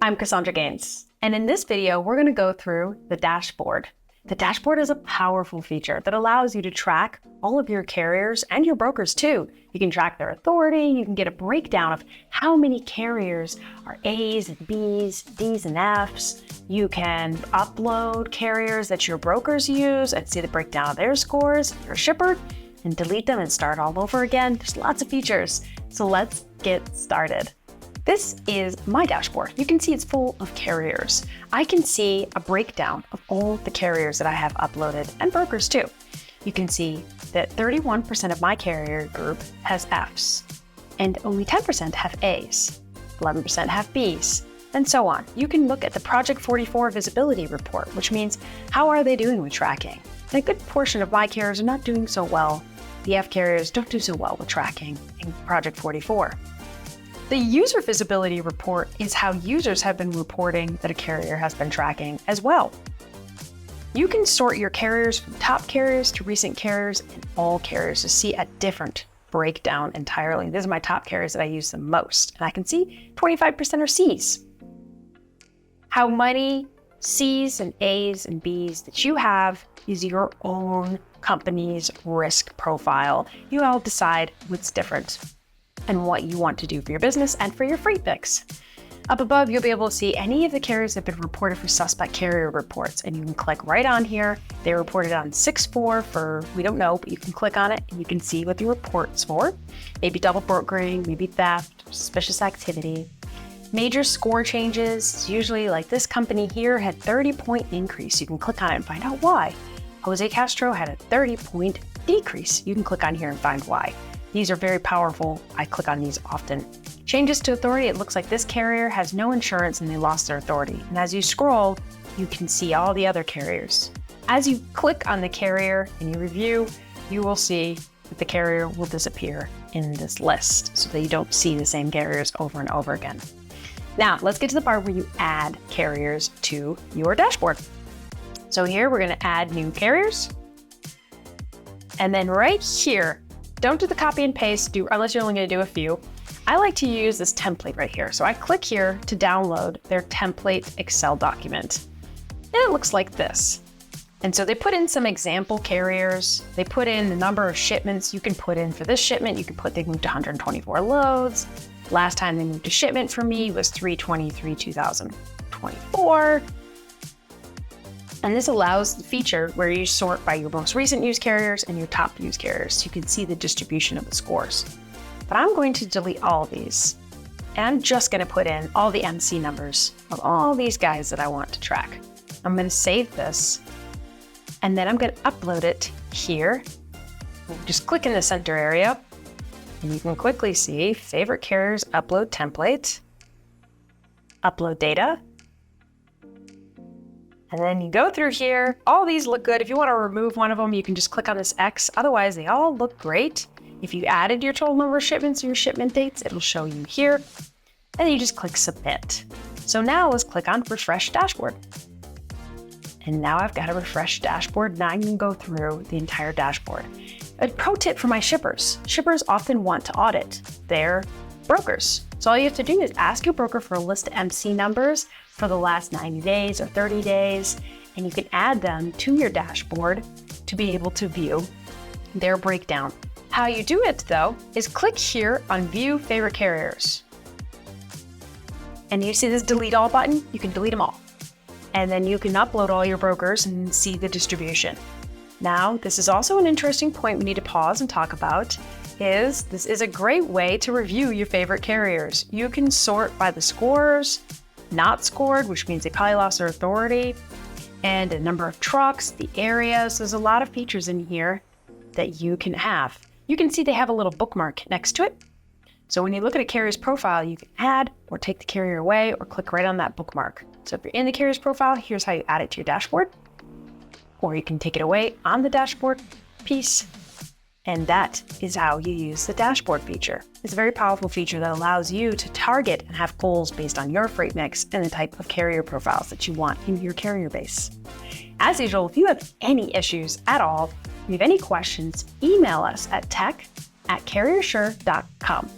I'm Cassandra Gaines, and in this video, we're going to go through the dashboard. The dashboard is a powerful feature that allows you to track all of your carriers and your brokers too. You can track their authority, you can get a breakdown of how many carriers are A's and B's, D's and F's. You can upload carriers that your brokers use and see the breakdown of their scores. If you're a shipper, and delete them and start all over again. There's lots of features, so let's get started. This is my dashboard. You can see it's full of carriers. I can see a breakdown of all the carriers that I have uploaded, and brokers too. You can see that 31% of my carrier group has F's, and only 10% have A's, 11% have B's, and so on. You can look at the Project 44 visibility report, which means how are they doing with tracking? And a good portion of my carriers are not doing so well. The F carriers don't do so well with tracking in Project 44. The user visibility report is how users have been reporting that a carrier has been tracking as well. You can sort your carriers from top carriers to recent carriers and all carriers to see a different breakdown entirely. These are my top carriers that I use the most, and I can see 25% are C's. How many C's and A's and B's that you have is your own company's risk profile. You all decide what's different and what you want to do for your business and for your freight mix. Up above, you'll be able to see any of the carriers that have been reported for suspect carrier reports, and you can click right on here. They reported on 6-4 for, we don't know, but you can click on it and you can see what the report's for. Maybe double brokering, maybe theft, suspicious activity. Major score changes, usually like this company here had 30-point increase. You can click on it and find out why. Jose Castro had a 30-point decrease. You can click on here and find why. These are very powerful. I click on these often. Changes to authority, it looks like this carrier has no insurance and they lost their authority. And as you scroll, you can see all the other carriers. As you click on the carrier and you review, you will see that the carrier will disappear in this list so that you don't see the same carriers over and over again. Now, let's get to the part where you add carriers to your dashboard. So here we're going to add new carriers. And then right here, don't do the copy and paste unless you're only going to do a few. I like to use this template right here. So I click here to download their template Excel document. And it looks like this. And so they put in some example carriers. They put in the number of shipments you can put in for this shipment. You can put they moved to 124 loads. Last time they moved a shipment for me was 3/23/2024. And this allows the feature where you sort by your most recent used carriers and your top used carriers. So you can see the distribution of the scores. But I'm going to delete all of these. And I'm just going to put in all the MC numbers of all these guys that I want to track. I'm going to save this. And then I'm going to upload it here. Just click in the center area. And you can quickly see favorite carriers, upload template, upload data. And then you go through here. All these look good. If you want to remove one of them, you can just click on this X. Otherwise, they all look great. If you added your total number of shipments or your shipment dates, it'll show you here. And then you just click submit. So now let's click on refresh dashboard. And now I've got a refresh dashboard. Now I can go through the entire dashboard. A pro tip for my shippers. Shippers often want to audit their brokers. So all you have to do is ask your broker for a list of MC numbers for the last 90 days or 30 days, and you can add them to your dashboard to be able to view their breakdown. How you do it though is click here on view favorite carriers. And you see this delete all button, you can delete them all. And then you can upload all your brokers and see the distribution. Now, this is also an interesting point we need to pause and talk about, is this is a great way to review your favorite carriers. You can sort by the scores, not scored, which means they probably lost their authority, and a number of trucks, the areas. There's a lot of features in here that you can have. You can see they have a little bookmark next to it. So when you look at a carrier's profile, you can add or take the carrier away or click right on that bookmark. So if you're in the carrier's profile, here's how you add it to your dashboard. Or you can take it away on the dashboard piece. And that is how you use the dashboard feature. It's a very powerful feature that allows you to target and have goals based on your freight mix and the type of carrier profiles that you want in your carrier base. As usual, if you have any issues at all, if you have any questions, email us at tech@carriersure.com.